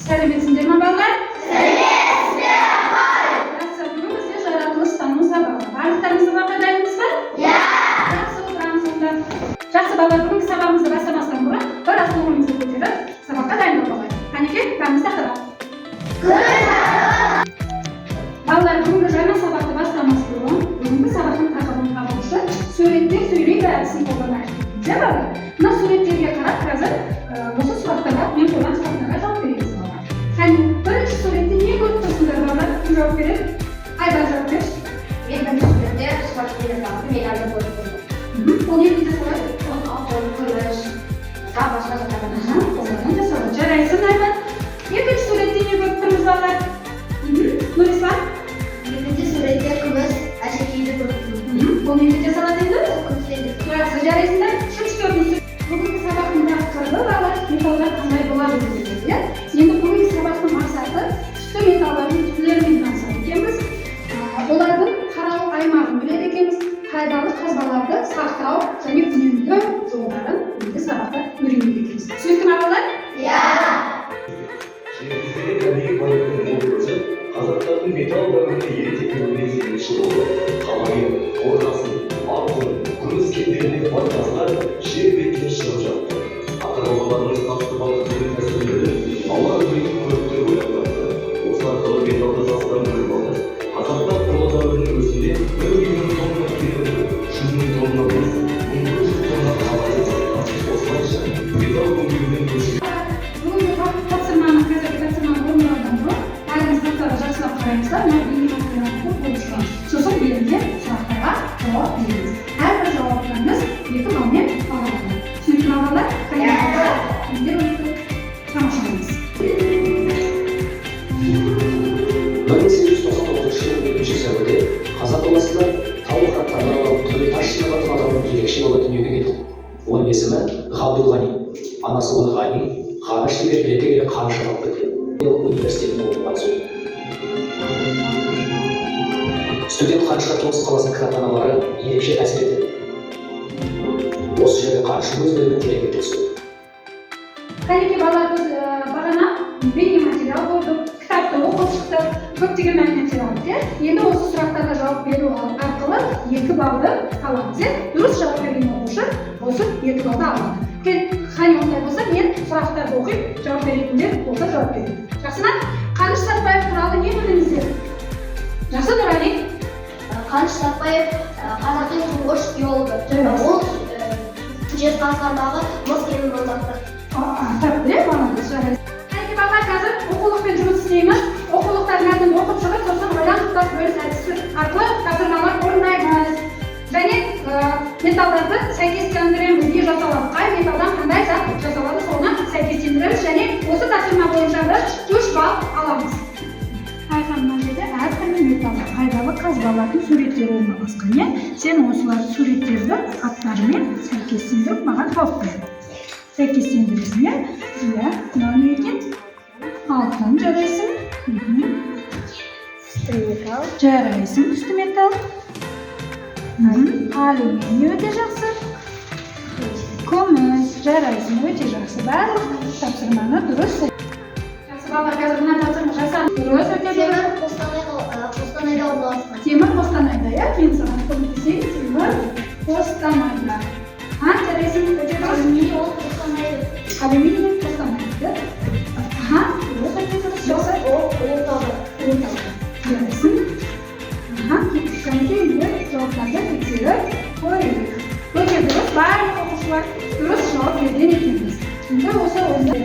Сәлеметсіңдер ме балалар? Жақсы, бүгін бізде жаратылыстану сабағы. Барлықтарыңыз сабаққа дайынсыз ба? Иә. Жақсы, отырамыз онда. Жақсы балалар, бүгінгі сабағымызды бастамастан бұрын бір аз көңілімізді көтеріп, сабаққа дайындалып алайық. Қанекей, бәріміз тақырып. Балалар, бүгінгі жаңа сабақты бастамас бұрын, бүгінгі сабақтың тақырыбын табу үшін суреттер сөйлейді әдісін қолданайық. Де балалар? Мына суреттерге қарап, қазір осы сұрақтарға, мен қойған сұрақтарға жауап береміз балалар. Қане, бірінші суретте не көріп тұрсыңдар балалар? Кім жауап береді? Айдар жауап берші. Мен бірінші суретте спортшыларды медальді көріп тұрмын. Ол нені жасалады? Алтын, күміс, тағы басқа заттардан Қолдан жасалады. Жарайсың Айдар. Екінші суретте не көріп тұрмыз балалар? Нұрислам? екінші суретте күміс, әшекейді көріп тұрмын. Ол нені жасалады енді? Күмістейді. Жақсы, жарайсыңдар. Үшінші төртінші. Бүгінгі сабақтың тақырыбы балалар металдар қандай болады дегенде, иә? Енді бүгінгі сабақтың мақсаты түсті металдардың түрлерімен танысады екенбіз. Олардың таралу аймағын біледі екенбіз. Пайдалы қазбаларды сақтау және үнемдеу жолдарын бүгінгі сабақта үйренеді екенбіз. Түсінікті ме балалар? Иә. Жеріміздегі табиғи байлықтың мол көзі қазақтардың металл дәуіріне ерте себепші болды. Қалайы, қорғасын, алтын, күміс кендеріне бар қаздар жер бетіне шығып жатты. Ата-бабаларымыз тапсырмалы түрлі тәсілдерді ауа райының көріктері ойланды. Осы арқылы металды заттан бөліп алды. Қазақтар қола дәуірінің өзінде 1 миллион тонна кендерді, 100 мың тонна мыс, 1900 тонна қағаз жасаған. Осылайша металл өңдеумен көшіп Бүгінгі тапсырманы, қазіргі тапсырманы орындаудан бұрын бәріміз сұрақтарға жақсылап қараймыздар, мына бейнематериалды болып шығамыз. Сосын берілген сұрақтарға жауап береміз. Әрбір жауаптарыңыз 2 балмен бағаланады. Түсінікті ме балалар? Иә. Ендер өтті. Тамашалаймыз. 1899 жылы 2 сәуірде қазақ даласында тау қыраттарынан алып түрлі тас жинаған адамның ерекше бала дүниеге келді. Оның есімі Ғабдулғани. Анасы оны Ғани, ғарыш деп еркелете келе қаныш атап кеткен. Университетінің оқуға түседі. Студент қанышқа Томск қаласының кітапханалары ерекше әсер етеді. Осы жерде қаныштың өздерінің тереңге түседі. Қанекей балалар, біз бағана бейнематериал көрдік, кітапты оқып шықтық, көптеген мәліметтер алдық. Енді осы сұрақтарға жауап беру арқылы 2 балды аламыз. Дұрыс жауап берген оқушы осы 2 балды алады. Қане ондай болса, мен сұрақтарды оқып, жауап беретіндер болса жауап береді. Жақсы ма? Қаныш Сәтбаев туралы не білдіңіздер? Жақсы, Нұрали? Қаныш Сәтбаев қазақтың тұңғыш геологы. Ол жезқазғандағы мыс кенін маңдатты. Атап біле, балаңыз жарайсыз. Қанекей балалар, қазір оқулықпен жұмыс істейміз. Оқулықтардың мәтінін оқып шығып, сосын ойлан тұтас бөліс әдісі арқылы тапсырмалар орындаймыз. Және металдарды сәйкестендіреміз. Не жасалады, қай металдан қандай зат жасалады, соны сәйкестендіреміз және осы тапсырма бойынша біз 3 балл аламыз. Айхан, мына жерде әртүрлі металдар, пайдалы қазбалардың суреттері орналасқан. Сен осылар суреттерді аттарымен сәйкестендіріп маған жауап бер. Сәйкестендіресің, иә? Мынау не екен? Алтын жарайсың. Металл. Жарайсың, түсті металл. Алюминий өте жақсы. Күміс жарайсың, өте жақсы. Барлық тапсырманы дұрыс. Жақсы балалар, қазір мына тапсырма жасап дұрыс өте дұрыс. Қостанайда орналасқан. Темір Қостанайда, иә? Мен саған көмектесейін. Темір Қостанайда. Жарайсың, өте дұрыс. Алюминий ол Қостанайда. Алюминий Қостанайда. Дұрыс өте дұрыс. Жақсы. Ол Ұлытауда. Жарайсың. Қанекей жауаптарды тексеріп қойып. Өте дұрыс, барлық оқушылар дұрыс жауап берген екенбіз. Енді осы ойында.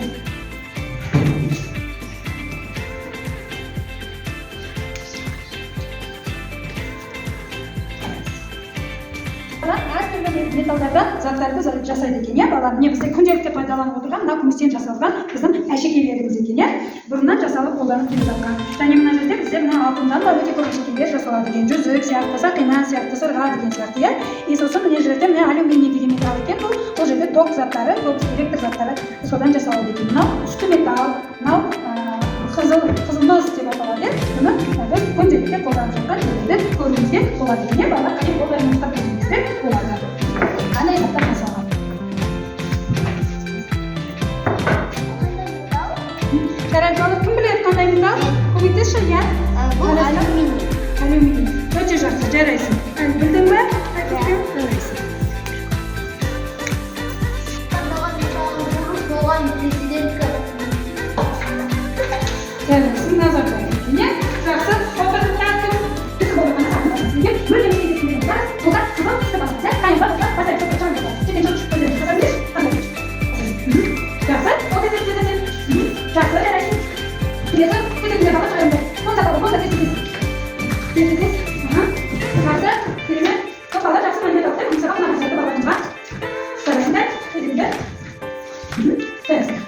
Әртүрлі металдардан заттарды жасайды екен, иә? Балалар, міне бізде күнделікті пайдаланып отырған мына күмістен жасалған біздің әшекейлеріміз екен, иә? Бұрыннан жасалып қолданып келе жатқан. Және мына жерде бізде мына алтындан да өте көп әшекейлер жасалады екен. Жүзік сияқты, сақина сияқты, сырға деген сияқты, иә? Сосын мына жерде мына алюминий деген металл екен, бұл жерде ток заттары, ток электр заттары содан жасалады екен. Мынау түсті металл, мынау қызыл мыс деп аталады. Бұны біз күнделікте қолданып жатқан жерде көруімізге болады екен. Балалар, қане қолдарыңызға көрсеңіздер болады. Қандай заттар жасалған? Жарайды, Magnetlashilgan. Bu alyuminiy. Alyuminiy. O'ta yaxshi, jaraysin. Bildingmi? Jaraysin. Doğan prezident Jaraysin, nazarda tuting. Yaxshi, hozir tartib. Biz bo'lgan sizga bir nima deyishimiz. Bular sabab sababsa, qani bas bas bas bas bas. Chiqing chiqib qo'ying. Sababsiz. Yaxshi, hozir jaraysin. Yaxshi, jaraysin. Keyin keyin nima qilamiz? Qo'lda qo'lda keyin. Keyin. Yaxshi, keyin kapalar yaxshi menga topdi. Kimsa qilmaydi, babaning bor. Jaraysin. Keyin. Jaraysin.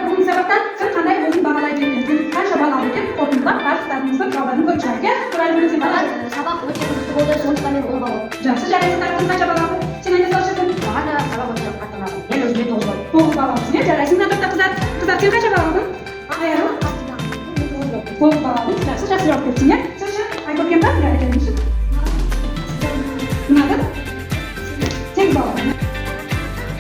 Bugun sababdan siz qanday o'zini baholaydi ekan? Qancha balani deb o'rnida farzandingizni javobatini ko'rsatga so'raymiz baland. sabab o'ta qiziq bo'ldi, so'ngda men o'g'il bolam. Yaxshi, jaraysin tarafdan qancha baland? Chinanga solishdim. Mana sabab o'ta qatnamadim. Men o'zimga to'g'ri. To'g'ri balandsiz. Jaraysin tarafdan qizartgan qancha baland? Ayarli. To'g'ri baland. Yaxshi, yaxshi javob berdingiz.